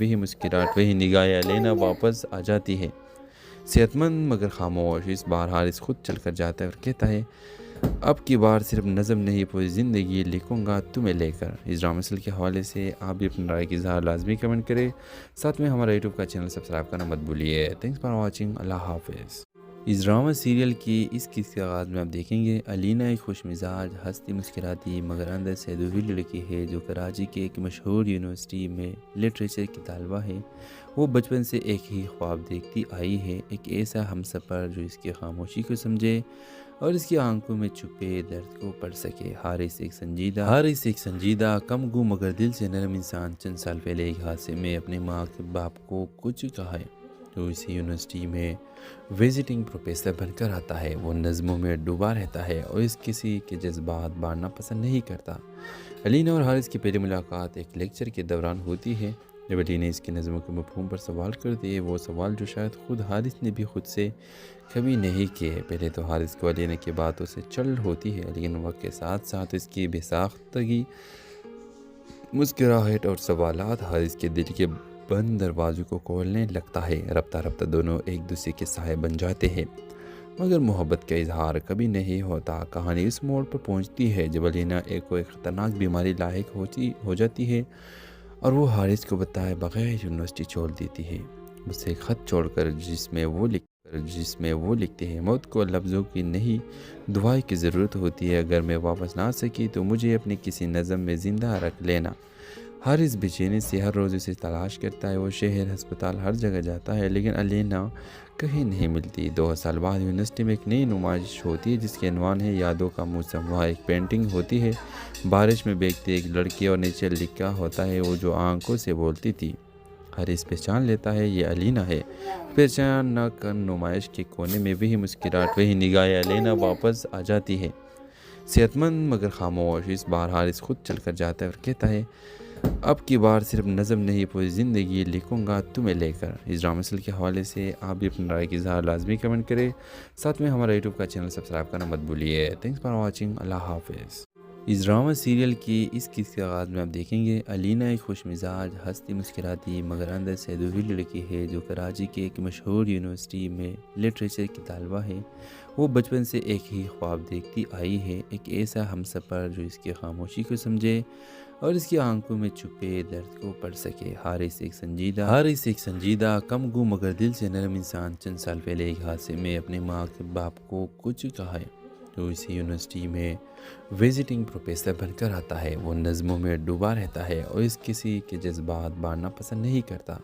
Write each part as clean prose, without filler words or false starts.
وہی مسکراہٹ وہی نگاہ لینا واپس آ جاتی ہے۔ صحت مند مگر خاموش۔ اس بار حارث خود چل کر جاتا ہے اور کہتا ہے اب کی بار صرف نظم نہیں پوری زندگی لکھوں گا تمہیں لے کر۔ اس ڈرامہ سل کے حوالے سے آپ بھی اپنی رائے کی اظہار لازمی کمنٹ کریں، ساتھ میں ہمارا یوٹیوب کا چینل سبسکرائب کرنا مت بھولیے۔ تھینکس فار واچنگ، اللہ حافظ۔ اس ڈرامہ سیریل کی اس قسط کے آغاز میں آپ دیکھیں گے علینا ایک خوش مزاج ہنستی مسکراتی مگر اندر سے ادھوری لڑکی ہے جو کراچی کے ایک مشہور یونیورسٹی میں لٹریچر کی طالبہ ہے۔ وہ بچپن سے ایک ہی خواب دیکھتی آئی ہے، ایک ایسا ہم سفر جو اس کی خاموشی کو سمجھے اور اس کی آنکھوں میں چھپے درد کو پڑھ سکے۔ حارث ایک سنجیدہ کم گو مگر دل سے نرم انسان چند سال پہلے ایک حادثے میں اپنے ماں کے باپ کو کھو چکا ہے۔ جو اسی یونیورسٹی میں وزٹنگ پروفیسر بن کر آتا ہے۔ وہ نظموں میں ڈوبا رہتا ہے اور اس کسی کے جذبات بانٹنا پسند نہیں کرتا۔ علینا اور حارث کی پہلی ملاقات ایک لیکچر کے دوران ہوتی ہے جب علینا اس کی نظموں کے مفہوم پر سوال کرتی ہے، وہ سوال جو شاید خود حارث نے بھی خود سے کبھی نہیں کیے۔ پہلے تو حارث کو علینا کی باتوں سے چڑ ہوتی ہے، لیکن وقت کے ساتھ ساتھ اس کی بے ساختگی، مسکراہٹ اور سوالات حارث کے دل کے بند دروازوں کو کھولنے لگتا ہے۔ رفتہ رفتہ دونوں ایک دوسرے کے سائے بن جاتے ہیں، مگر محبت کا اظہار کبھی نہیں ہوتا۔ کہانی اس موڑ پر پہنچتی ہے جب علینا ایک خطرناک بیماری لاحق ہو جاتی ہے اور وہ حارث کو بتائے بغیر یونیورسٹی چھوڑ دیتی ہے۔ اسے ایک خط چھوڑ کر جس میں وہ لکھتے ہیں موت کو لفظوں کی نہیں دعائیں کی ضرورت ہوتی ہے، اگر میں واپس نہ آ سکی تو مجھے اپنی کسی نظم میں زندہ رکھ لینا۔ حارث بے چینی سے ہر روز اسے تلاش کرتا ہے، وہ شہر ہسپتال ہر جگہ جاتا ہے لیکن علینا کہیں نہیں ملتی۔ 2 سال بعد یونیورسٹی میں ایک نئی نمائش ہوتی ہے جس کے عنوان ہے یادوں کا موسم۔ وہاں ایک پینٹنگ ہوتی ہے بارش میں بھیگتی ایک لڑکی اور نیچے لکھا ہوتا ہے وہ جو آنکھوں سے بولتی تھی۔ حارث پہچان لیتا ہے یہ علینا ہے۔ پہچان نہ کر نمائش کے کونے میں وہی مسکراہٹ وہی نگاہ علینا واپس آ جاتی ہے۔ صحت مند مگر خاموش۔ اس بار حارث خود چل کر جاتا ہے اور کہتا ہے اب کی بار صرف نظم نہیں پوری زندگی لکھوں گا تمہیں لے کر۔ اس ڈرامہ سل کے حوالے سے آپ بھی اپنی رائے کی اظہار لازمی کمنٹ کریں، ساتھ میں ہمارا یوٹیوب کا چینل سبسکرائب کرنا مت بھولیے۔ تھینکس فار واچنگ، اللہ حافظ۔ اس ڈرامہ سیریل کی اس قسط کے آغاز میں آپ دیکھیں گے علینا ایک خوش مزاج ہنستی مسکراتی مگر اندر سے ادھوری لڑکی ہے جو کراچی کے ایک مشہور یونیورسٹی میں لٹریچر کی طالبہ ہے۔ وہ بچپن سے ایک ہی خواب دیکھتی آئی ہے، ایک ایسا ہم سفر جو اس کی خاموشی کو سمجھے اور اس کی آنکھوں میں چھپے درد کو پڑھ سکے۔ حارث ایک سنجیدہ کم گو مگر دل سے نرم انسان چند سال پہلے ایک حادثے میں اپنے ماں کے باپ کو کھو چکا ہے۔ جو اسی یونیورسٹی میں وزٹنگ پروفیسر بن کر آتا ہے۔ وہ نظموں میں ڈوبا رہتا ہے اور اس کسی کے جذبات بانٹنا پسند نہیں کرتا۔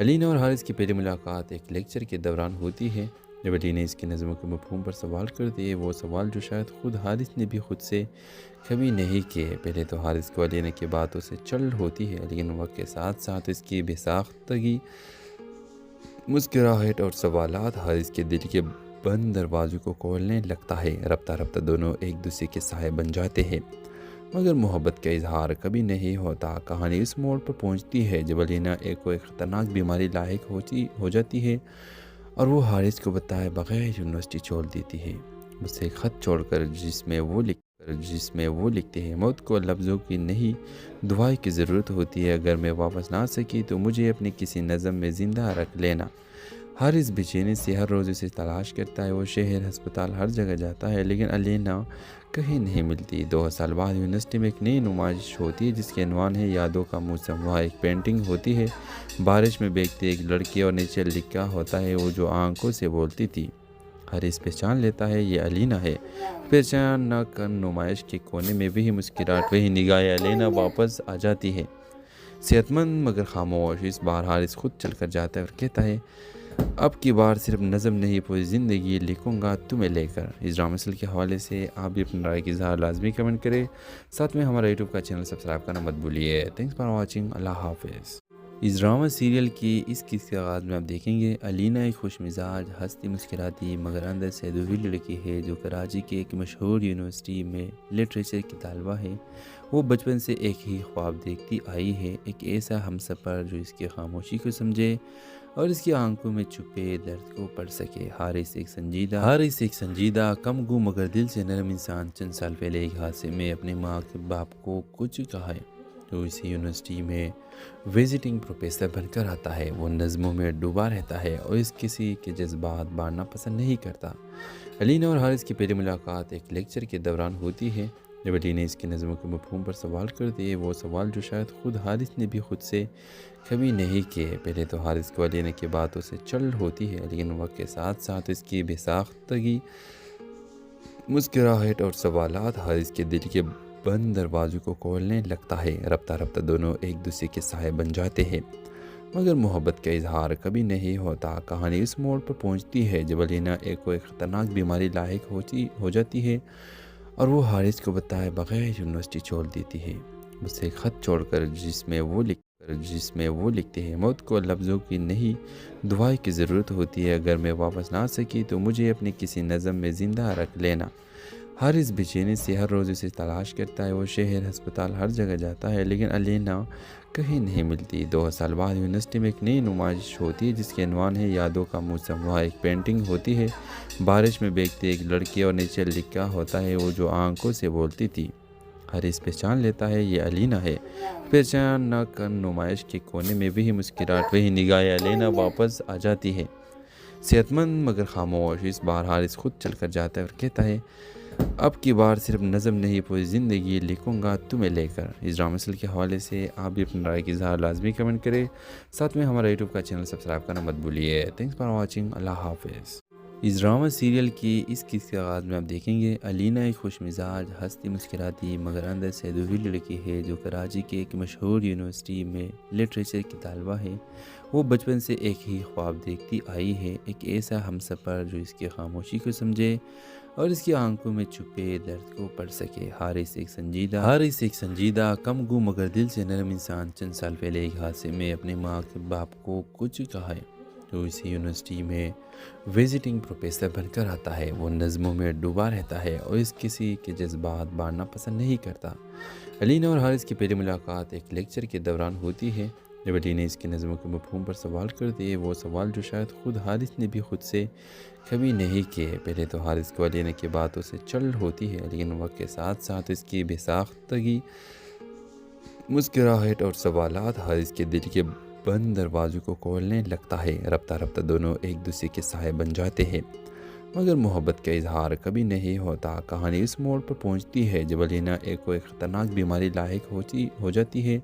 علینا اور حارث کی پہلی ملاقات ایک لیکچر کے دوران ہوتی ہے جب علینا اس کی نظموں کے مفہوم پر سوال کرتی ہے، وہ سوال جو شاید خود حارث نے بھی خود سے کبھی نہیں کیے۔ پہلے تو حارث کو علینا کی باتوں سے چڑ ہوتی ہے، لیکن وقت کے ساتھ ساتھ اس کی بے ساختگی، مسکراہٹ اور سوالات حارث کے دل کے بند دروازوں کو کھولنے لگتا ہے۔ رفتہ رفتہ دونوں ایک دوسرے کے سائے بن جاتے ہیں، مگر محبت کا اظہار کبھی نہیں ہوتا۔ کہانی اس موڑ پر پہنچتی ہے جب علینا ایک خطرناک بیماری لاحق ہو جاتی ہے اور وہ حارث کو بتائے بغیر یونیورسٹی چھوڑ دیتی ہے۔ اسے ایک خط چھوڑ کر جس میں وہ لکھتے ہیں موت کو لفظوں کی نہیں دعائیں کی ضرورت ہوتی ہے، اگر میں واپس نہ آ سکی تو مجھے اپنی کسی نظم میں زندہ رکھ لینا۔ حارث بے چینی سے ہر روز اسے تلاش کرتا ہے، وہ شہر ہسپتال ہر جگہ جاتا ہے لیکن علینا کہیں نہیں ملتی۔ 2 سال بعد یونیورسٹی میں ایک نئی نمائش ہوتی ہے جس کے عنوان ہے یادوں کا موسم۔ وہاں ایک پینٹنگ ہوتی ہے بارش میں بھیگتی ایک لڑکی اور نیچے لکھا ہوتا ہے وہ جو آنکھوں سے بولتی تھی۔ حارث پہچان لیتا ہے یہ علینا ہے۔ پہچان نہ کر نمائش کے کونے میں وہی مسکراہٹ وہی نگاہ علینا واپس آ جاتی ہے۔ صحت مند مگر خاموش۔ اس بار حارث خود چل کر جاتا ہے اور کہتا ہے اب کی بار صرف نظم نہیں پوری زندگی لکھوں گا تمہیں لے کر۔ اس ڈرامہ سل کے حوالے سے آپ بھی اپنی رائے کی اظہار لازمی کمنٹ کریں، ساتھ میں ہمارا یوٹیوب کا چینل سبسکرائب کرنا مت بھولیے۔ تھینکس فار واچنگ، اللہ حافظ۔ اس ڈرامہ سیریل کی اس قسط کے آغاز میں آپ دیکھیں گے علینا ایک خوش مزاج ہنستی مسکراتی مگر اندر سے ادھوری لڑکی ہے جو کراچی کے ایک مشہور یونیورسٹی میں لٹریچر کی طالبہ ہے۔ وہ بچپن سے ایک ہی خواب دیکھتی آئی ہے، ایک ایسا ہم سفر جو اس کی خاموشی کو سمجھے اور اس کی آنکھوں میں چھپے درد کو پڑھ سکے۔ حارث ایک سنجیدہ کم گو مگر دل سے نرم انسان چند سال پہلے ایک حادثے میں اپنے ماں کے باپ کو کھو چکا ہے۔ وہ اسی یونیورسٹی میں وزٹنگ پروفیسر بن کر آتا ہے۔ وہ نظموں میں ڈوبا رہتا ہے اور اس کسی کے جذبات بانٹنا پسند نہیں کرتا۔ علینا اور حارث کی پہلی ملاقات ایک لیکچر کے دوران ہوتی ہے۔ جب علی نے اس کی نظموں کے مفہوم پر سوال کر دیے، وہ سوال جو شاید خود حارث نے بھی خود سے کبھی نہیں کیے۔ پہلے تو حارث کو علینا کی باتوں سے چل ہوتی ہے، لیکن وقت کے ساتھ ساتھ اس کی بے ساختگی، مسکراہٹ اور سوالات حارث کے دل کے بند دروازوں کو کھولنے لگتا ہے۔ رفتہ رفتہ دونوں ایک دوسرے کے سائے بن جاتے ہیں، مگر محبت کا اظہار کبھی نہیں ہوتا۔ کہانی اس موڑ پر پہنچتی ہے جب علینا ایک خطرناک بیماری لاحق ہو جاتی ہے اور وہ حارث کو بتائے بغیر یونیورسٹی چھوڑ دیتی ہے۔ اسے خط چھوڑ کر جس میں وہ لکھتے ہیں، موت کو لفظوں کی نہیں دعائیں کی ضرورت ہوتی ہے۔ اگر میں واپس نہ آ سکی تو مجھے اپنی کسی نظم میں زندہ رکھ لینا۔ حارث بے چینی سے ہر روز اسے تلاش کرتا ہے۔ وہ شہر، ہسپتال، ہر جگہ جاتا ہے، لیکن علینا کہیں نہیں ملتی۔ 2 سال بعد یونیورسٹی میں ایک نئی نمائش ہوتی ہے جس کے عنوان ہے یادوں کا موسم۔ وہاں ایک پینٹنگ ہوتی ہے، بارش میں بھیگتی ایک لڑکی، اور نیچے لکھا ہوتا ہے وہ جو آنکھوں سے بولتی تھی۔ حارث پہچان لیتا ہے یہ علینا ہے۔ پہچان نہ کر نمائش کے کونے میں وہی مسکراہٹ، وہی نگاہیں علینا واپس آ جاتی ہے، صحت مند مگر خاموش۔ اس بار حارث خود چل کر جاتا ہے اور کہتا ہے اب کی بار صرف نظم نہیں پوری زندگی لکھوں گا تمہیں لے کر۔ اس ڈرامہ سل کے حوالے سے آپ بھی اپنی رائے کی اظہار لازمی کمنٹ کریں، ساتھ میں ہمارا یوٹیوب کا چینل سبسکرائب کرنا مت بھولیے۔ تھینکس فار واچنگ، اللہ حافظ۔ اس ڈرامہ سیریل کی اس قسط کے آغاز میں آپ دیکھیں گے علینا ایک خوش مزاج، ہنستی مسکراتی مگر اندر سے ادھوری لڑکی ہے جو کراچی کے ایک مشہور یونیورسٹی میں لٹریچر کی طالبہ ہے۔ وہ بچپن سے ایک ہی خواب دیکھتی آئی ہے، ایک ایسا ہم سفر جو اس کی خاموشی کو سمجھے اور اس کی آنکھوں میں چھپے درد کو پڑھ سکے۔ حارث ایک سنجیدہ کم گو مگر دل سے نرم انسان چند سال پہلے ایک حادثے میں اپنے ماں کے باپ کو کچھ کہا ہے۔ وہ اسی یونیورسٹی میں وزٹنگ پروفیسر بن کر آتا ہے۔ وہ نظموں میں ڈوبا رہتا ہے اور اس کسی کے جذبات بانٹنا پسند نہیں کرتا۔ علینا اور حارث کی پہلی ملاقات ایک لیکچر کے دوران ہوتی ہے۔ جب علی نے اس کی نظموں کے مفہوم پر سوال کر دیے، وہ سوال جو شاید خود حارث نے بھی خود سے کبھی نہیں کیے۔ پہلے تو حارث کو علینا کی باتوں سے چل ہوتی ہے، لیکن وقت کے ساتھ ساتھ اس کی بے ساختگی، مسکراہٹ اور سوالات حارث کے دل کے بند دروازوں کو کھولنے لگتا ہے۔ رفتہ رفتہ دونوں ایک دوسرے کے سائے بن جاتے ہیں، مگر محبت کا اظہار کبھی نہیں ہوتا۔ کہانی اس موڑ پر پہنچتی ہے جب علینا ایک خطرناک بیماری لاحق ہو جاتی ہے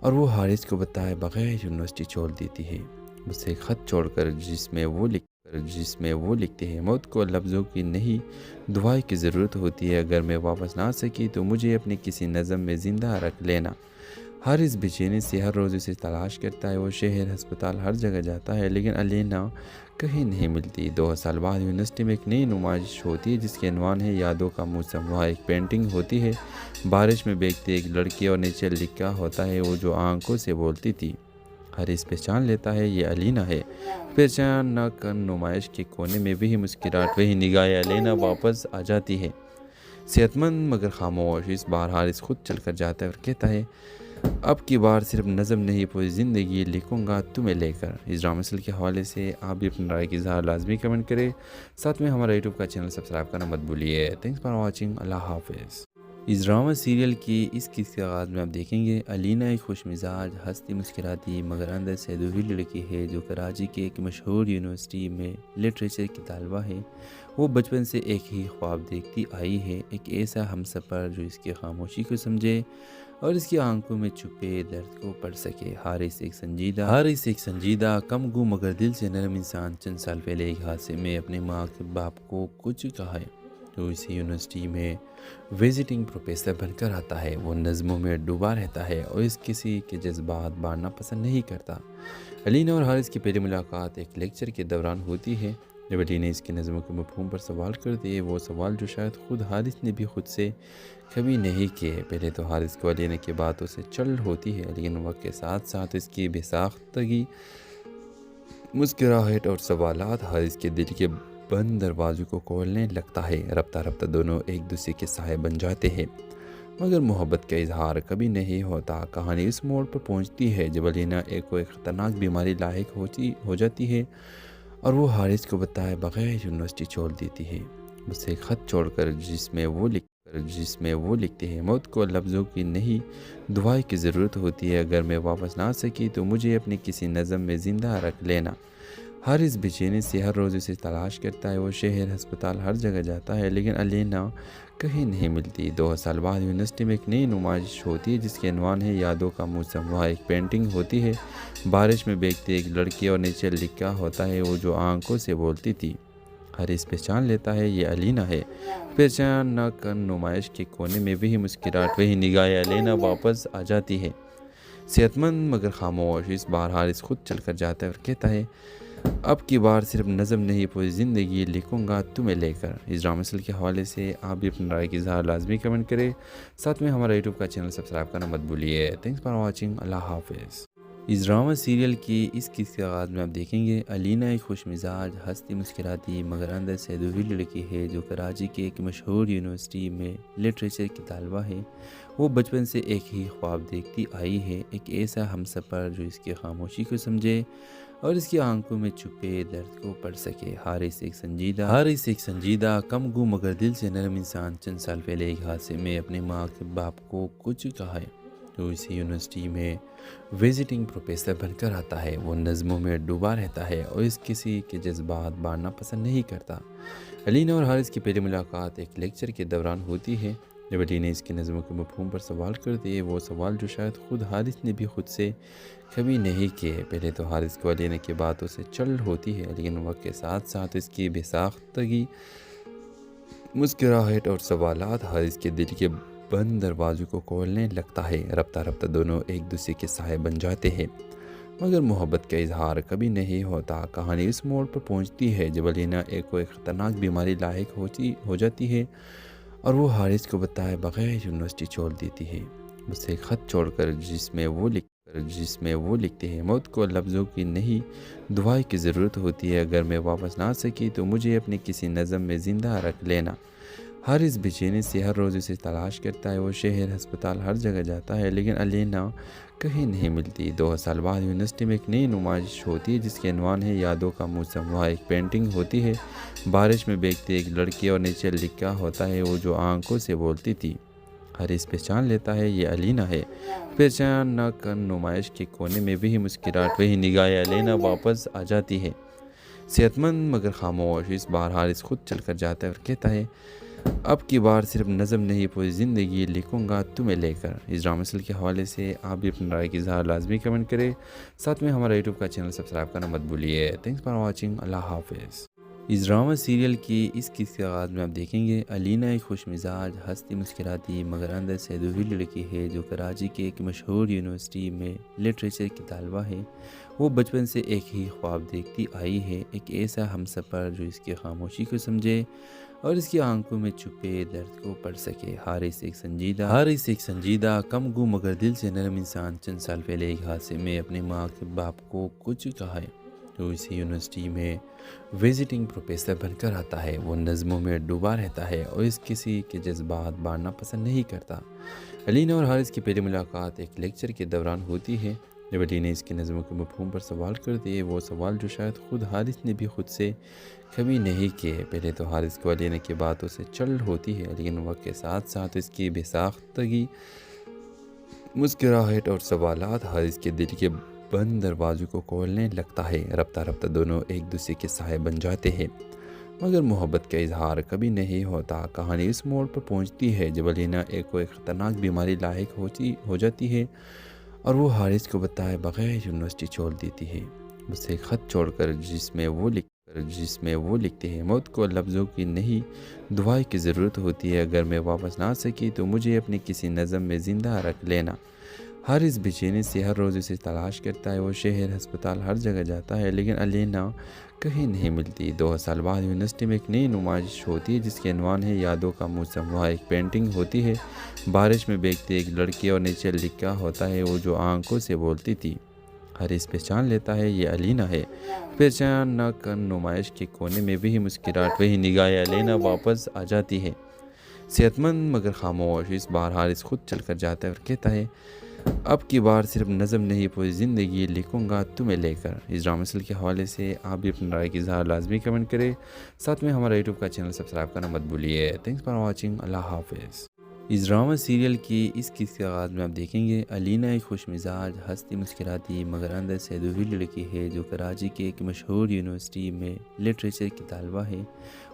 اور وہ حارث کو بتائے بغیر یونیورسٹی چھوڑ دیتی ہے۔ اسے خط چھوڑ کر جس میں وہ لکھتے ہیں، موت کو لفظوں کی نہیں دعائیں کی ضرورت ہوتی ہے۔ اگر میں واپس نہ آ سکی تو مجھے اپنی کسی نظم میں زندہ رکھ لینا۔ حارث بے چینی سے ہر روز اسے تلاش کرتا ہے۔ وہ شہر، ہسپتال، ہر جگہ جاتا ہے، لیکن علینا کہیں نہیں ملتی۔ 2 سال بعد یونیورسٹی میں ایک نئی نمائش ہوتی ہے جس کے عنوان ہے یادوں کا موسم۔ وہاں ایک پینٹنگ ہوتی ہے، بارش میں بھیگتی ایک لڑکی، اور نیچے لکھا ہوتا ہے وہ جو آنکھوں سے بولتی تھی۔ حارث پہچان لیتا ہے یہ علینا ہے۔ پہچان نہ کر نمائش کے کونے میں وہی مسکراہٹ، وہی نگاہیں علینا واپس آ جاتی ہے، صحت مند مگر خاموش۔ اس بار حارث خود چل کر جاتا ہے اور کہتا ہے اب کی بار صرف نظم نہیں پوری زندگی لکھوں گا تمہیں لے کر۔ اس ڈرامہ سل کے حوالے سے آپ بھی اپنی رائے کی اظہار لازمی کمنٹ کریں، ساتھ میں ہمارا یوٹیوب کا چینل سبسکرائب کرنا مت بھولیے۔ تھینکس فار واچنگ، اللہ حافظ۔ اس ڈرامہ سیریل کی اس قسط کے آغاز میں آپ دیکھیں گے علینا ایک خوش مزاج، ہنستی مسکراتی مگر اندر سے ادھوری لڑکی ہے جو کراچی کے ایک مشہور یونیورسٹی میں لٹریچر کی طالبہ ہے۔ وہ بچپن سے ایک ہی خواب دیکھتی آئی ہے، ایک ایسا ہم سفر جو اس کی خاموشی کو سمجھے اور اس کی آنکھوں میں چھپے درد کو پڑھ سکے۔ حارث ایک سنجیدہ کم گو مگر دل سے نرم انسان چند سال پہلے ایک حادثے میں اپنے ماں کے باپ کو کچھ کہا ہے۔ وہ اسی یونیورسٹی میں وزٹنگ پروفیسر بن کر آتا ہے۔ وہ نظموں میں ڈوبا رہتا ہے اور اس کسی کے جذبات بانٹنا پسند نہیں کرتا۔ علینا اور حارث کی پہلی ملاقات ایک لیکچر کے دوران ہوتی ہے۔ جب علی نے اس کی نظموں کے مفہوم پر سوال کر دیے، وہ سوال جو شاید خود حارث نے بھی خود سے کبھی نہیں کیے۔ پہلے تو حارث کو علینا کی باتوں سے چل ہوتی ہے، لیکن وقت کے ساتھ ساتھ اس کی بے ساختگی، مسکراہٹ اور سوالات حارث کے دل کے بند دروازوں کو کھولنے لگتا ہے۔ رفتہ رفتہ دونوں ایک دوسرے کے سائے بن جاتے ہیں، مگر محبت کا اظہار کبھی نہیں ہوتا۔ کہانی اس موڑ پر پہنچتی ہے جب علینا ایک خطرناک بیماری لاحق ہو جاتی ہے اور وہ حارث کو بتائے بغیر یونیورسٹی چھوڑ دیتی ہے۔ اسے خط چھوڑ کر جس میں وہ لکھتے ہیں موت کو لفظوں کی نہیں دعائیں کی ضرورت ہوتی ہے، اگر میں واپس نہ آ سکی تو مجھے اپنی کسی نظم میں زندہ رکھ لینا۔ حارث بے چینی سے ہر روز اسے تلاش کرتا ہے، وہ شہر ہسپتال ہر جگہ جاتا ہے لیکن الینا کہیں نہیں ملتی۔ 2 سال بعد یونیورسٹی میں ایک نئی نمائش ہوتی ہے جس کے عنوان ہے یادوں کا موسم۔ وہاں ایک پینٹنگ ہوتی ہے بارش میں بھیگتی ایک لڑکی اور نیچے لکھا ہوتا ہے وہ جو آنکھوں سے بولتی تھی۔ حارث پہچان لیتا ہے یہ الینا ہے۔ پہچان نہ کر نمائش کے کونے میں وہی مسکراہٹ، وہی نگاہیں الینا واپس آ جاتی ہے، صحت مند مگر خاموش۔ اس بار حارث خود چل کر جاتا ہے اور کہتا ہے اب کی بار صرف نظم نہیں پوری زندگی لکھوں گا تمہیں لے کر۔ اس ڈرامہ سیریل کے حوالے سے آپ بھی اپنی رائے کی اظہار لازمی کمنٹ کریں، ساتھ میں ہمارا یوٹیوب کا چینل سبسکرائب کرنا مت بھولیے۔ تھینکس فار واچنگ، اللہ حافظ۔ اس ڈرامہ سیریل کی اس قسط کے آغاز میں آپ دیکھیں گے الینا ایک خوش مزاج، ہنستی مسکراتی مگر اندر سے ادھوری لڑکی ہے جو کراچی کے ایک مشہور یونیورسٹی میں لٹریچر کی طالبہ ہے۔ وہ بچپن سے ایک ہی خواب دیکھتی آئی ہے، ایک ایسا ہمسفر جو اس کی خاموشی کو سمجھے اور اس کی آنکھوں میں چھپے درد کو پڑھ سکے۔ حارث ایک سنجیدہ کم گو مگر دل سے نرم انسان چند سال پہلے ایک حادثے میں اپنے ماں کے باپ کو کچھ کہا ہے۔ تو اسی یونیورسٹی میں وزٹنگ پروفیسر بن کر آتا ہے۔ وہ نظموں میں ڈوبا رہتا ہے اور اس کسی کے جذبات بانٹنا پسند نہیں کرتا۔ الینا اور حارث کی پہلی ملاقات ایک لیکچر کے دوران ہوتی ہے جب الینا اس کی نظموں کے مفہوم پر سوال کرتی ہے، وہ سوال جو شاید خود حارث نے بھی خود سے کبھی نہیں کیے۔ پہلے تو حارث کو الینا کی باتوں سے چل ہوتی ہے لیکن وقت کے ساتھ ساتھ اس کی بے ساختگی، مسکراہٹ اور سوالات حارث کے دل کے بند دروازوں کو کھولنے لگتا ہے۔ رفتہ رفتہ دونوں ایک دوسرے کے سائے بن جاتے ہیں مگر محبت کا اظہار کبھی نہیں ہوتا۔ کہانی اس موڑ پر پہنچتی ہے جب الینا ایک خطرناک بیماری لاحق ہو جاتی ہے اور وہ حارث کو بتائے بغیر یونیورسٹی چھوڑ دیتی ہے، اسے خط چھوڑ کر جس میں وہ لکھتے ہیں موت کو لفظوں کی نہیں دعائیں کی ضرورت ہوتی ہے، اگر میں واپس نہ آ سکی تو مجھے اپنی کسی نظم میں زندہ رکھ لینا۔ حارث بے چینی سے ہر روز اسے تلاش کرتا ہے، وہ شہر ہسپتال ہر جگہ جاتا ہے لیکن الینا کہیں نہیں ملتی۔ 2 سال بعد یونیورسٹی میں ایک نئی نمائش ہوتی ہے جس کے عنوان ہے یادوں کا موسم۔ وہاں ایک پینٹنگ ہوتی ہے بارش میں بھیگتی ایک لڑکی اور نیچے لکھا ہوتا ہے وہ جو آنکھوں سے بولتی تھی۔ حارث پہچان لیتا ہے یہ الینا ہے۔ پہچان نہ کر نمائش کے کونے میں وہی مسکراہٹ، وہی نگاہیں الینا واپس آ جاتی ہے، صحت مند مگر خاموش۔ اس بار حارث خود چل کر جاتا ہے اور کہتا ہے اب کی بار صرف نظم نہیں پوری زندگی لکھوں گا تمہیں لے کر۔ اس ڈرامہ سیریل کے حوالے سے آپ بھی اپنی رائے کی اظہار لازمی کمنٹ کریں، ساتھ میں ہمارا یوٹیوب کا چینل سبسکرائب کرنا مت بھولیے۔ تھینکس فار واچنگ، اللہ حافظ۔ اس ڈرامہ سیریل کی اس قسط کے آغاز میں آپ دیکھیں گے الینا ایک خوش مزاج، ہنستی مسکراتی مگر اندر سے ادھوری لڑکی ہے جو کراچی کے ایک مشہور یونیورسٹی میں لٹریچر کی طالبہ ہے۔ وہ بچپن سے ایک ہی خواب دیکھتی آئی ہے، ایک ایسا ہمسفر جو اس کی خاموشی کو سمجھے اور اس کی آنکھوں میں چھپے درد کو پڑھ سکے۔ حارث ایک سنجیدہ کم گو مگر دل سے نرم انسان چند سال پہلے ایک حادثے میں اپنے ماں کے باپ کو کچھ کہا ہے۔ تو اسی یونیورسٹی میں وزٹنگ پروفیسر بن کر آتا ہے۔ وہ نظموں میں ڈوبا رہتا ہے اور اس کسی کے جذبات بانٹنا پسند نہیں کرتا۔ الینا اور حارث کی پہلی ملاقات ایک لیکچر کے دوران ہوتی ہے جب الینا اس کی نظموں کے مفہوم پر سوال کرتی ہے، وہ سوال جو شاید خود حارث نے بھی خود سے کبھی نہیں کیے۔ پہلے تو حارث کو الینا کی باتوں سے چل ہوتی ہے لیکن وقت کے ساتھ ساتھ اس کی بے ساختگی، مسکراہٹ اور سوالات حارث کے دل کے بند دروازوں کو کھولنے لگتا ہے۔ رفتہ رفتہ دونوں ایک دوسرے کے سائے بن جاتے ہیں مگر محبت کا اظہار کبھی نہیں ہوتا۔ کہانی اس موڑ پر پہنچتی ہے جب الینا ایک خطرناک بیماری لاحق ہو جاتی ہے اور وہ حارث کو بتائے بغیر یونیورسٹی چھوڑ دیتی ہے، اسے خط چھوڑ کر جس میں وہ لکھتے ہیں موت کو لفظوں کی نہیں دعائیں کی ضرورت ہوتی ہے، اگر میں واپس نہ آ سکی تو مجھے اپنی کسی نظم میں زندہ رکھ لینا۔ حارث بے چینی سے ہر روز اسے تلاش کرتا ہے، وہ شہر ہسپتال ہر جگہ جاتا ہے لیکن الینا کہیں نہیں ملتی۔ 2 سال بعد یونیورسٹی میں ایک نئی نمائش ہوتی ہے جس کے عنوان ہے یادوں کا موسم۔ وہاں ایک پینٹنگ ہوتی ہے بارش میں بھیگتی ایک لڑکی اور نیچے لکھا ہوتا ہے وہ جو آنکھوں سے بولتی تھی۔ حارث پہچان لیتا ہے یہ الینا ہے۔ پہچان نہ کر نمائش کے کونے میں وہی مسکراہٹ، وہی نگاہیں الینا واپس آ جاتی ہے، صحت مند مگر خاموش۔ اس بار حارث خود چل کر جاتا ہے اور کہتا ہے اب کی بار صرف نظم نہیں پوری زندگی لکھوں گا تمہیں لے کر۔ اس ڈرامہ سیریل کے حوالے سے آپ بھی اپنی رائے کی اظہار لازمی کمنٹ کریں، ساتھ میں ہمارا یوٹیوب کا چینل سبسکرائب کرنا مت بھولیے۔ تھینکس فار واچنگ، اللہ حافظ۔ اس ڈرامہ سیریل کی اس قسط کے آغاز میں آپ دیکھیں گے علینا ایک خوش مزاج، ہنستی مسکراتی مگر اندر سے ادھوری لڑکی ہے جو کراچی کے ایک مشہور یونیورسٹی میں لٹریچر کی طالبہ ہے۔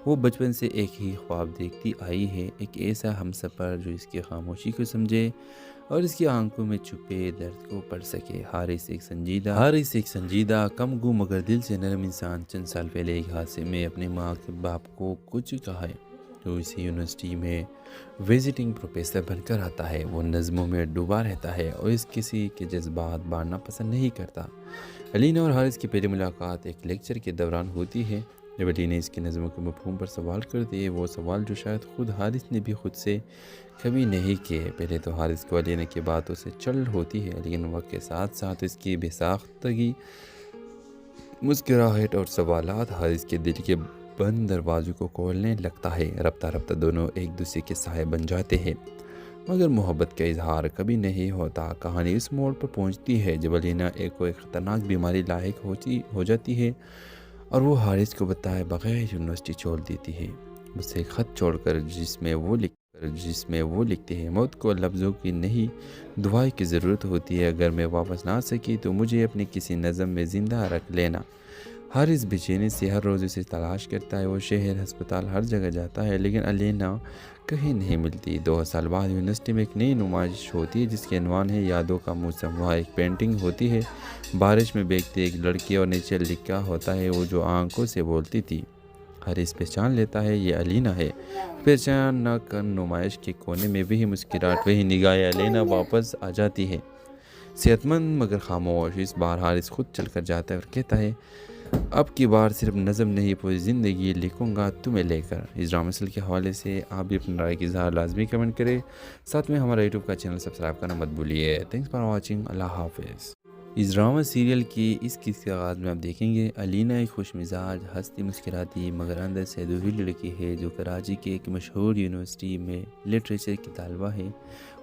وہ بچپن سے ایک ہی خواب دیکھتی آئی ہے، ایک ایسا ہم سفر جو اس کی خاموشی کو سمجھے اور اس کی آنکھوں میں چھپے درد کو پڑھ سکے۔ حارث ایک سنجیدہ کم گو مگر دل سے نرم انسان چند سال پہلے ایک حادثے میں اپنے ماں کے باپ کو کچھ کہا ہے۔ تو اسی یونیورسٹی میں وزٹنگ پروفیسر بن کر آتا ہے۔ وہ نظموں میں ڈوبا رہتا ہے اور اس کسی کے جذبات بانٹنا پسند نہیں کرتا۔ علینا اور حارث کی پہلی ملاقات ایک لیکچر کے دوران ہوتی ہے جب علینا اس کی نظموں کے مفہوم پر سوال کرتی ہے، وہ سوال جو شاید خود حارث نے بھی خود سے کبھی نہیں کیے۔ پہلے تو حارث کو علینا کی باتوں سے چل ہوتی ہے، لیکن وقت کے ساتھ ساتھ اس کی بے ساختگی، مسکراہٹ اور سوالات حارث کے دل کے بند دروازوں کو کھولنے لگتا ہے۔ رفتہ رفتہ دونوں ایک دوسرے کے سائے بن جاتے ہیں، مگر محبت کا اظہار کبھی نہیں ہوتا۔ کہانی اس موڑ پر پہنچتی ہے جب علینا ایک خطرناک بیماری لاحق ہو جاتی ہے اور وہ حارث کو بتائے بغیر یونیورسٹی چھوڑ دیتی ہے۔ اسے ایک خط چھوڑ کر جس میں وہ لکھتے ہیں، موت کو لفظوں کی نہیں دعائیں کی ضرورت ہوتی ہے، اگر میں واپس نہ آ سکی تو مجھے اپنی کسی نظم میں زندہ رکھ لینا۔ حارث بے چینی سے ہر روز اسے تلاش کرتا ہے، وہ شہر، ہسپتال، ہر جگہ جاتا ہے، لیکن علینا کہیں نہیں ملتی۔ 2 سال بعد یونیورسٹی میں ایک نئی نمائش ہوتی ہے جس کے عنوان ہے یادوں کا موسم۔ وہاں ایک پینٹنگ ہوتی ہے، بارش میں بھیگتی ایک لڑکی اور نیچے لکھا ہوتا ہے وہ جو آنکھوں سے بولتی تھی۔ حارث پہچان لیتا ہے یہ علینا ہے۔ پہچان نہ کر نمائش کے کونے میں وہی مسکراہٹ، وہی نگاہیں، علینا واپس آ جاتی ہے، صحت مند مگر خاموش۔ اس بار حارث خود چل کر جاتا ہے اور کہتا ہے اب کی بار صرف نظم نہیں پوری زندگی لکھوں گا تمہیں لے کر۔ اس ڈرامہ سیریل کے حوالے سے آپ بھی اپنی رائے کی اظہار لازمی کمنٹ کریں، ساتھ میں ہمارا یوٹیوب کا چینل سبسکرائب کرنا مت بھولیے۔ تھینکس فار واچنگ، اللہ حافظ۔ اس ڈرامہ سیریل کی اس قسط کے آغاز میں آپ دیکھیں گے علینا ایک خوش مزاج، ہنستی مسکراتی مگر اندر سے ادھوری لڑکی ہے جو کراچی کے ایک مشہور یونیورسٹی میں لٹریچر کی طالبہ ہے۔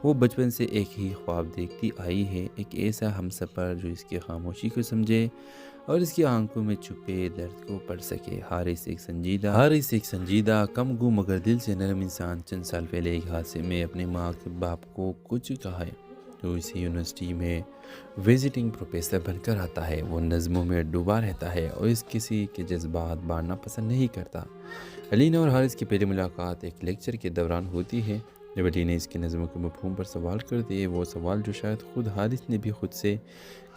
وہ بچپن سے ایک ہی خواب دیکھتی آئی ہے، ایک ایسا ہم سفر جو اس کی خاموشی کو سمجھے اور اس کی آنکھوں میں چھپے درد کو پڑھ سکے۔ حارث ایک سنجیدہ کم گو مگر دل سے نرم انسان چند سال پہلے ایک حادثے میں اپنے ماں کے باپ کو کچھ کہا ہے۔ تو اسی یونیورسٹی میں وزٹنگ پروفیسر بن کر آتا ہے۔ وہ نظموں میں ڈوبا رہتا ہے اور اس کسی کے جذبات بانٹنا پسند نہیں کرتا۔ علینا اور حارث کی پہلی ملاقات ایک لیکچر کے دوران ہوتی ہے جب علینا اس کی نظموں کے مفہوم پر سوال کرتی ہے، وہ سوال جو شاید خود حارث نے بھی خود سے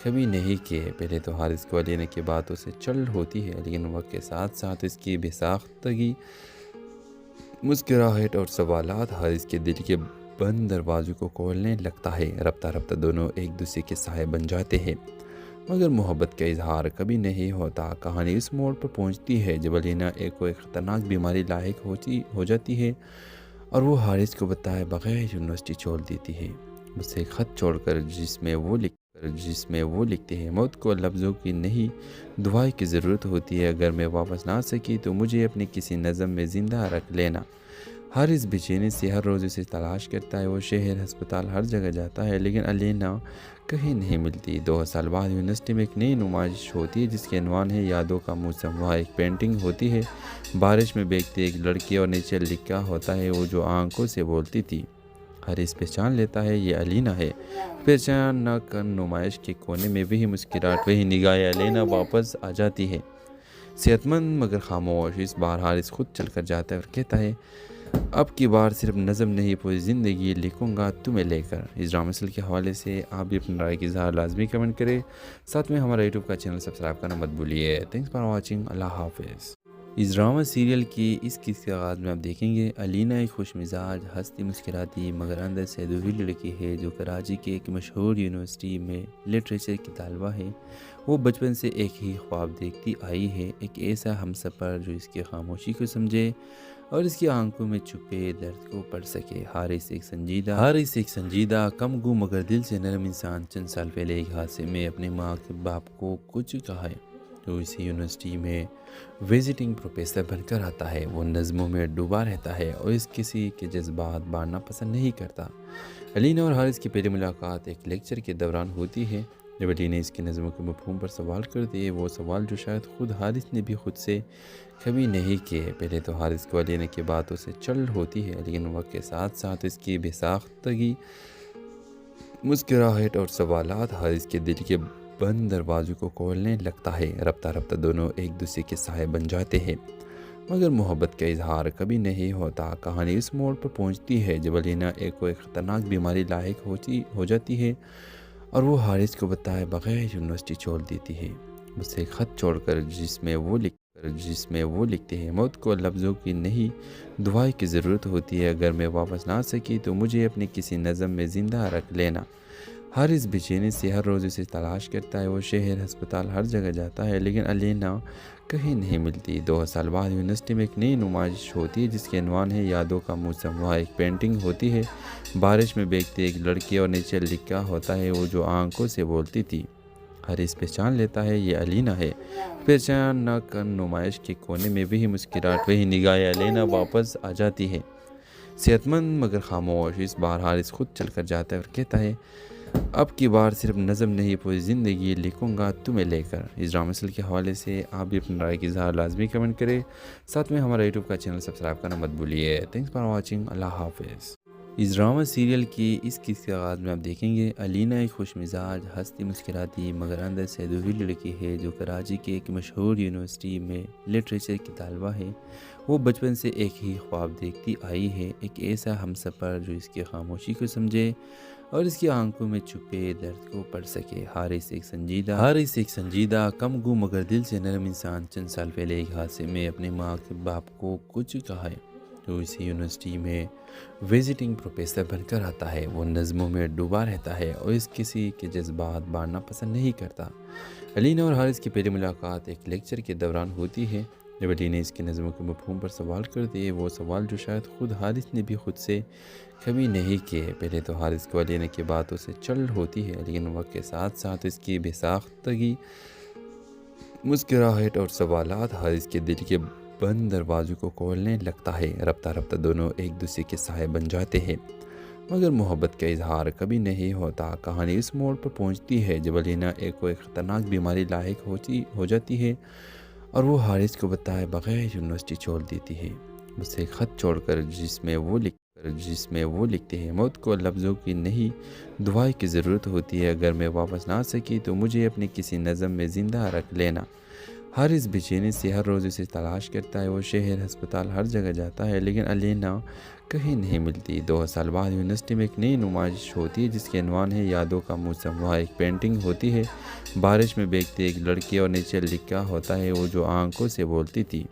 کبھی نہیں کیے۔ پہلے تو حارث کو علینا کی باتوں سے چل ہوتی ہے، لیکن وقت کے ساتھ ساتھ اس کی بے ساختگی، مسکراہٹ اور سوالات حارث کے دل کے بند دروازوں کو کھولنے لگتا ہے۔ رفتہ رفتہ دونوں ایک دوسرے کے سائے بن جاتے ہیں، مگر محبت کا اظہار کبھی نہیں ہوتا۔ کہانی اس موڑ پر پہنچتی ہے جب علینا ایک خطرناک بیماری لاحق ہو جاتی ہے اور وہ حارث کو بتائے بغیر یونیورسٹی چھوڑ دیتی ہے۔ اسے ایک خط چھوڑ کر جس میں وہ لکھتے ہیں، موت کو لفظوں کی نہیں دعائیں کی ضرورت ہوتی ہے، اگر میں واپس نہ آ سکی تو مجھے اپنی کسی نظم میں زندہ رکھ لینا۔ حارث بے چینی سے ہر روز اسے تلاش کرتا ہے، وہ شہر، ہسپتال، ہر جگہ جاتا ہے، لیکن علینا کہیں نہیں ملتی۔ 2 سال بعد یونیورسٹی میں ایک نئی نمائش ہوتی ہے جس کے عنوان ہے یادوں کا موسم۔ وہاں ایک پینٹنگ ہوتی ہے، بارش میں بھیگتی ایک لڑکی اور نیچے لکھا ہوتا ہے وہ جو آنکھوں سے بولتی تھی۔ حارث پہچان لیتا ہے یہ علینا ہے۔ پہچان نہ کر نمائش کے کونے میں وہی مسکراہٹ، وہی نگاہیں، علینا واپس آ جاتی ہے، صحت مند مگر خاموش۔ اس بار حارث خود چل کر جاتا ہے اور کہتا ہے اب کی بار صرف نظم نہیں پوری زندگی لکھوں گا تمہیں لے کر۔ اس ڈرامہ سیریل کے حوالے سے آپ بھی اپنی رائے کی اظہار لازمی کمنٹ کریں، ساتھ میں ہمارا یوٹیوب کا چینل سبسکرائب کرنا مت بھولیے۔ تھینکس فار واچنگ، اللہ حافظ۔ اس ڈرامہ سیریل کی اس قسط کے آغاز میں آپ دیکھیں گے علینا ایک خوش مزاج، ہنستی مسکراتی مگر اندر سے ادھوری لڑکی ہے جو کراچی کے ایک مشہور یونیورسٹی میں لٹریچر کی طالبہ ہے۔ وہ بچپن سے ایک ہی خواب دیکھتی آئی ہے، ایک ایسا ہم سفر جو اس کی خاموشی کو سمجھے اور اس کی آنکھوں میں چھپے درد کو پڑھ سکے۔ حارث ایک سنجیدہ کم گو مگر دل سے نرم انسان چند سال پہلے ایک حادثے میں اپنے ماں کے باپ کو کچھ کہا ہے۔ جو اسی یونیورسٹی میں وزٹنگ پروفیسر بن کر آتا ہے۔ وہ نظموں میں ڈوبا رہتا ہے اور اس کسی کے جذبات بانٹنا پسند نہیں کرتا۔ علینا اور حارث کی پہلی ملاقات ایک لیکچر کے دوران ہوتی ہے جب علینا اس کی نظموں کے مفہوم پر سوال کرتی ہے، وہ سوال جو شاید خود حارث نے بھی خود سے کبھی نہیں کیے۔ پہلے تو حارث کو علینا کی باتوں سے چل ہوتی ہے، لیکن وقت کے ساتھ ساتھ اس کی بے ساختگی، مسکراہٹ اور سوالات حارث کے دل کے بند دروازوں کو کھولنے لگتا ہے۔ رفتہ رفتہ دونوں ایک دوسرے کے سائے بن جاتے ہیں، مگر محبت کا اظہار کبھی نہیں ہوتا۔ کہانی اس موڑ پر پہنچتی ہے جب علینا کوئی خطرناک بیماری لاحق ہو جاتی ہے اور وہ حارث کو بتائے بغیر یونیورسٹی چھوڑ دیتی ہے۔ اسے ایک خط چھوڑ کر جس میں وہ لکھتے ہیں، موت کو لفظوں کی نہیں دعائیں کی ضرورت ہوتی ہے، اگر میں واپس نہ آ سکی تو مجھے اپنے کسی نظم میں زندہ رکھ لینا۔ حارث بے چینی سے ہر روز اسے تلاش کرتا ہے، وہ شہر، ہسپتال، ہر جگہ جاتا ہے، لیکن علینا کہیں نہیں ملتی۔ 2 سال بعد یونیورسٹی میں ایک نئی نمائش ہوتی ہے جس کے عنوان ہے یادوں کا موسم۔ وہاں ایک پینٹنگ ہوتی ہے، بارش میں بھیگتی ایک لڑکی، اور نیچے لکھا ہوتا ہے وہ جو آنکھوں سے بولتی تھی۔ حارث پہچان لیتا ہے یہ علینا ہے۔ پہچان نہ کر نمائش کے کونے میں وہی مسکراہٹ، وہی نگاہیں، علینا واپس آ جاتی ہے، صحت مند مگر خاموش۔ اس بار حارث خود چل کر جاتا ہے اور کہتا ہے اب کی بار صرف نظم نہیں پوری زندگی لکھوں گا تمہیں لے کر۔ اس ڈرامہ سیریل کے حوالے سے آپ بھی اپنی رائے کی اظہار لازمی کمنٹ کریں، ساتھ میں ہمارا یوٹیوب کا چینل سبسکرائب کرنا مت بھولیے۔ تھینکس فار واچنگ، اللہ حافظ۔ اس ڈرامہ سیریل کی اس قسط کے آغاز میں آپ دیکھیں گے علینا ایک خوش مزاج، ہنستی مسکراتی مگر اندر سے ادھوری لڑکی ہے جو کراچی کے ایک مشہور یونیورسٹی میں لٹریچر کی طالبہ ہے۔ وہ بچپن سے ایک ہی خواب دیکھتی آئی ہے، ایک ایسا ہمسفر جو اس کی خاموشی کو سمجھے اور اس کی آنکھوں میں چھپے درد کو پڑھ سکے۔ حارث ایک سنجیدہ کم گو مگر دل سے نرم انسان چند سال پہلے ایک حادثے میں اپنے ماں کے باپ کو کچھ کہا ہے، جو اسی یونیورسٹی میں وزٹنگ پروفیسر بن کر آتا ہے۔ وہ نظموں میں ڈوبا رہتا ہے اور اس کسی کے جذبات بانٹنا پسند نہیں کرتا۔ علینا اور حارث کی پہلی ملاقات ایک لیکچر کے دوران ہوتی ہے جب علینا اس کی نظموں کے مفہوم پر سوال کرتی ہے، وہ سوال جو شاید خود حارث نے بھی خود سے کبھی نہیں کیے۔ پہلے تو حارث کو علینا کی باتوں سے چل ہوتی ہے، لیکن وقت کے ساتھ ساتھ اس کی بے ساختگی، مسکراہٹ اور سوالات حارث کے دل کے بند دروازوں کو کھولنے لگتا ہے۔ رفتہ رفتہ دونوں ایک دوسرے کے سائے بن جاتے ہیں، مگر محبت کا اظہار کبھی نہیں ہوتا۔ کہانی اس موڑ پر پہنچتی ہے جب علینا کوئی خطرناک بیماری لاحق ہو جاتی ہے اور وہ حارث کو بتائے بغیر یونیورسٹی چھوڑ دیتی ہے۔ اسے ایک خط چھوڑ کر جس میں وہ لکھتے ہیں، موت کو لفظوں کی نہیں دعائیں کی ضرورت ہوتی ہے، اگر میں واپس نہ آ سکی تو مجھے اپنے کسی نظم میں زندہ رکھ لینا۔ حارث بے چینی سے ہر روز اسے تلاش کرتا ہے، وہ شہر، ہسپتال، ہر جگہ جاتا ہے، لیکن علینا کہیں نہیں ملتی۔ 2 سال بعد یونیورسٹی میں ایک نئی نمائش ہوتی ہے جس کے عنوان ہے یادوں کا موسم۔ وہاں ایک پینٹنگ ہوتی ہے، بارش میں بھیگتی ایک لڑکی، اور نیچے لکھا ہوتا ہے وہ جو آنکھوں سے بولتی تھی۔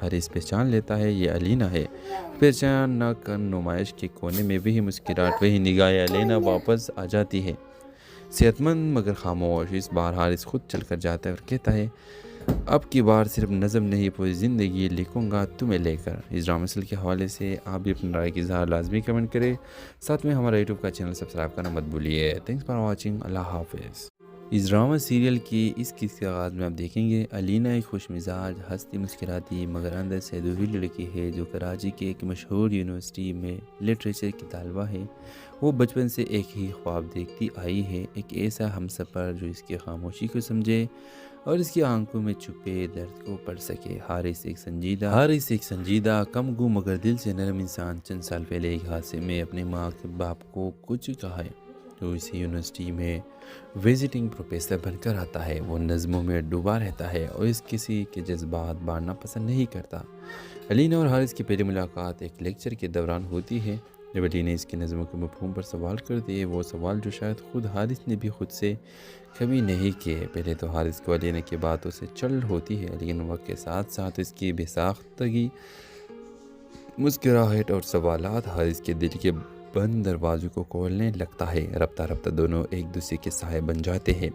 حارث پہچان لیتا ہے یہ علینا ہے۔ پہچان نہ کر نمائش کے کونے میں وہی مسکراہٹ، وہی نگاہیں، علینا واپس آ جاتی ہے، صحت مند مگر خاموش۔ اس بار حارث خود چل کر جاتا ہے اور کہتا ہے اب کی بار صرف نظم نہیں پوری زندگی لکھوں گا تمہیں لے کر۔ اس ڈرامہ سیریل کے حوالے سے آپ بھی اپنی رائے کی اظہار لازمی کمنٹ کریں، ساتھ میں ہمارا یوٹیوب کا چینل سبسکرائب کرنا مت بھولیے۔ تھینکس فار واچنگ، اللہ حافظ۔ اس ڈرامہ سیریل کی اس قسط کے آغاز میں آپ دیکھیں گے علینا ایک خوش مزاج، ہنستی مسکراتی مگر اندر سے ادھوری لڑکی ہے جو کراچی کے ایک مشہور یونیورسٹی میں لٹریچر کی طالبہ ہے۔ وہ بچپن سے ایک ہی خواب دیکھتی آئی ہے، ایک ایسا ہمسفر جو اس کی خاموشی کو سمجھے اور اس کی آنکھوں میں چھپے درد کو پڑھ سکے۔ حارث ایک سنجیدہ کم گو مگر دل سے نرم انسان چند سال پہلے ایک حادثے میں اپنے ماں کے باپ کو کچھ کہا ہے، جو اسی یونیورسٹی میں وزٹنگ پروفیسر بن کر آتا ہے۔ وہ نظموں میں ڈوبا رہتا ہے اور اس کسی کے جذبات بانٹنا پسند نہیں کرتا۔ علینا اور حارث کی پہلی ملاقات ایک لیکچر کے دوران ہوتی ہے جب علینا اس کی نظموں کے مفہوم پر سوال کرتی ہے، وہ سوال جو شاید خود حارث نے بھی خود سے کبھی نہیں کیے۔ پہلے تو حارث کو علینا کی باتوں سے چل ہوتی ہے، لیکن وقت کے ساتھ ساتھ اس کی بے ساختگی، مسکراہٹ اور سوالات حارث کے دل کے بند دروازوں کو کھولنے لگتا ہے۔ رفتہ رفتہ دونوں ایک دوسرے کے سائے بن جاتے ہیں،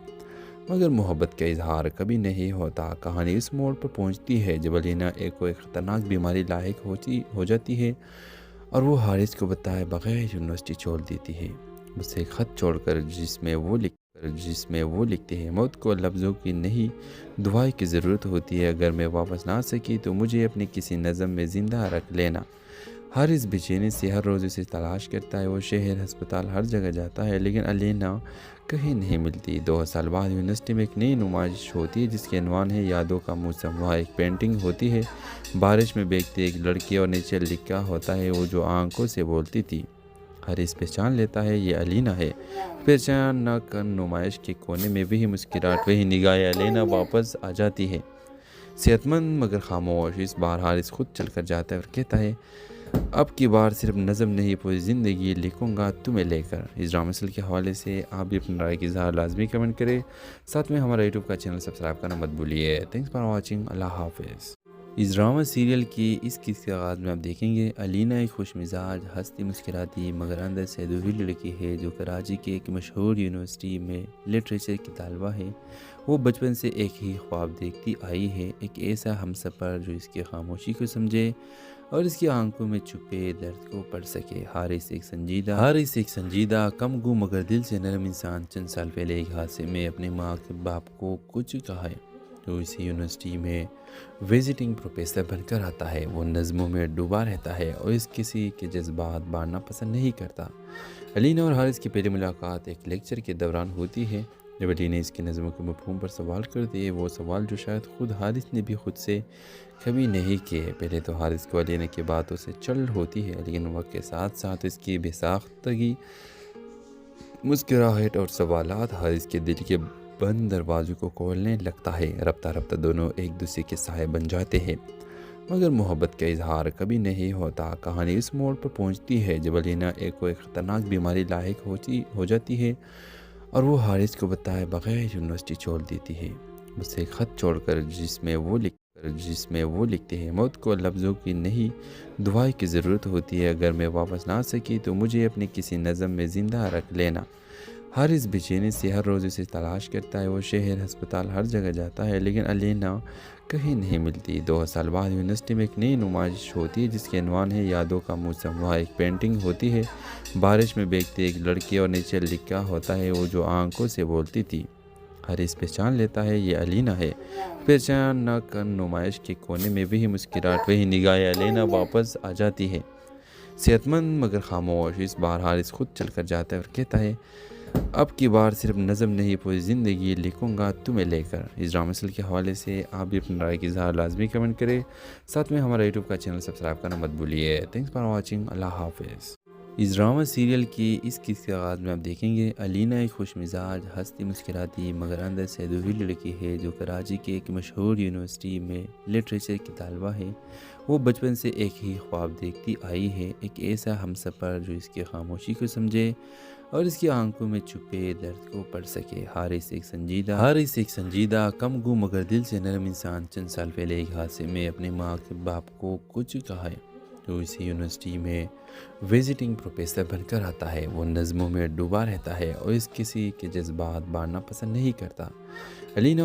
مگر محبت کا اظہار کبھی نہیں ہوتا۔ کہانی اس موڑ پر پہنچتی ہے جب علینا کوئی خطرناک بیماری لاحق ہو جاتی ہے اور وہ حارث کو بتائے بغیر یونیورسٹی چھوڑ دیتی ہے۔ اسے ایک خط چھوڑ کر جس میں وہ لکھتے ہیں موت کو لفظوں کی نہیں دعائیں کی ضرورت ہوتی ہے، اگر میں واپس نہ آ سکی تو مجھے اپنے کسی نظم میں زندہ رکھ لینا۔ حارث بے چینی سے ہر روز اسے تلاش کرتا ہے، وہ شہر، ہسپتال، ہر جگہ جاتا ہے لیکن الینا کہیں نہیں ملتی۔ 2 سال بعد یونیورسٹی میں ایک نئی نمائش ہوتی ہے جس کے عنوان ہے یادوں کا موسم۔ وہاں ایک پینٹنگ ہوتی ہے بارش میں بھیگتی ایک لڑکی اور نیچے لکھا ہوتا ہے وہ جو آنکھوں سے بولتی تھی۔ حارث پہچان لیتا ہے یہ الینا ہے۔ پہچان نہ کر نمائش کے کونے میں وہی مسکراہٹ، وہی نگاہیں، الینا واپس آ جاتی ہے، صحت مند مگر خاموش۔ اس بار حارث خود چل کر جاتا ہے اور کہتا ہے اب کی بار صرف نظم نہیں پوری زندگی لکھوں گا تمہیں لے کر۔ اس ڈرامہ سیریل کے حوالے سے آپ بھی اپنی رائے کی اظہار لازمی کمنٹ کریں، ساتھ میں ہمارا یوٹیوب کا چینل سبسکرائب کرنا مت بھولیے۔ تھینکس فار واچنگ، اللہ حافظ۔ اس ڈرامہ سیریل کی اس قصے کے آغاز میں آپ دیکھیں گے الینا ایک خوش مزاج، ہنستی مسکراتی مگر اندر سے ادھوری لڑکی ہے جو کراچی کے ایک مشہور یونیورسٹی میں لٹریچر کی طالبہ ہے۔ وہ بچپن سے ایک ہی خواب دیکھتی آئی ہے، ایک ایسا ہمسفر جو اس کی خاموشی کو سمجھے اور اس کی آنکھوں میں چھپے درد کو پڑھ سکے۔ حارث ایک سنجیدہ کم گو مگر دل سے نرم انسان چند سال پہلے ایک حادثے میں اپنے ماں کے باپ کو کچھ کہا ہے تو اسی یونیورسٹی میں وزٹنگ پروفیسر بن کر آتا ہے۔ وہ نظموں میں ڈوبا رہتا ہے اور اس کسی کے جذبات بانٹنا پسند نہیں کرتا۔ الینا اور حارث کی پہلی ملاقات ایک لیکچر کے دوران ہوتی ہے جب الینا اس کی نظموں کے مفہوم پر سوال کرتی ہے، وہ سوال جو شاید خود حارث نے بھی خود سے کبھی نہیں کیے۔ پہلے تو حارث کو الینا کی باتوں سے چڑ ہوتی ہے لیکن وقت کے ساتھ ساتھ اس کی بے ساختگی، مسکراہٹ اور سوالات حارث کے دل کے بند دروازوں کو کھولنے لگتا ہے۔ رفتہ رفتہ دونوں ایک دوسرے کے سائے بن جاتے ہیں، مگر محبت کا اظہار کبھی نہیں ہوتا۔ کہانی اس موڑ پر پہنچتی ہے جب الینا ایک خطرناک بیماری لاحق ہو جاتی ہے اور وہ حارث کو بتائے بغیر یونیورسٹی چھوڑ دیتی ہے، اسے ایک خط چھوڑ کر جس میں وہ لکھتے ہیں موت کو لفظوں کی نہیں دعائیں کی ضرورت ہوتی ہے، اگر میں واپس نہ آ سکی تو مجھے اپنے کسی نظم میں زندہ رکھ لینا۔ حارث بے چینی سے ہر روز اسے تلاش کرتا ہے، وہ شہر، ہسپتال، ہر جگہ جاتا ہے لیکن الینا کہیں نہیں ملتی۔ 2 سال بعد یونیورسٹی میں ایک نئی نمائش ہوتی ہے جس کے عنوان ہے یادوں کا موسم۔ وہاں ایک پینٹنگ ہوتی ہے بارش میں بھیگتی ایک لڑکی اور نیچے لکھا ہوتا ہے وہ جو آنکھوں سے بولتی تھی۔ حارث پہچان لیتا ہے یہ الینا ہے۔ پہچان نہ کر نمائش کے کونے میں وہی مسکراہٹ، وہی نگاہیں، الینا واپس آ جاتی ہے، صحت مند مگر خاموش۔ اس بار حارث خود چل کر جاتا ہے اور کہتا ہے اب کی بار صرف نظم نہیں پوری زندگی لکھوں گا تمہیں لے کر۔ اس ڈرامہ سیریل کے حوالے سے آپ بھی اپنی رائے کی اظہار لازمی کمنٹ کریں، ساتھ میں ہمارا یوٹیوب کا چینل سبسکرائب کرنا مت بھولیے۔ تھینکس فار واچنگ، اللہ حافظ۔ اس ڈرامہ سیریل کی اس قصے کے آغاز میں آپ دیکھیں گے الینا ایک خوش مزاج، ہنستی مسکراتی مگر اندر سے ادھوری لڑکی ہے جو کراچی کے ایک مشہور یونیورسٹی میں لٹریچر کی طالبہ ہے۔ وہ بچپن سے ایک ہی خواب دیکھتی آئی ہے، ایک ایسا ہمسفر جو اس کی خاموشی کو سمجھے اور اس کی آنکھوں میں چھپے درد کو پڑھ سکے۔ حارث ایک سنجیدہ کم گو مگر دل سے نرم انسان چند سال پہلے ایک حادثے میں اپنے ماں کے باپ کو کچھ کہا ہے تو اسی یونیورسٹی میں وزٹنگ پروفیسر بن کر آتا ہے۔ وہ نظموں میں ڈوبا رہتا ہے اور اس کسی کے جذبات بانٹنا پسند نہیں کرتا۔ الینا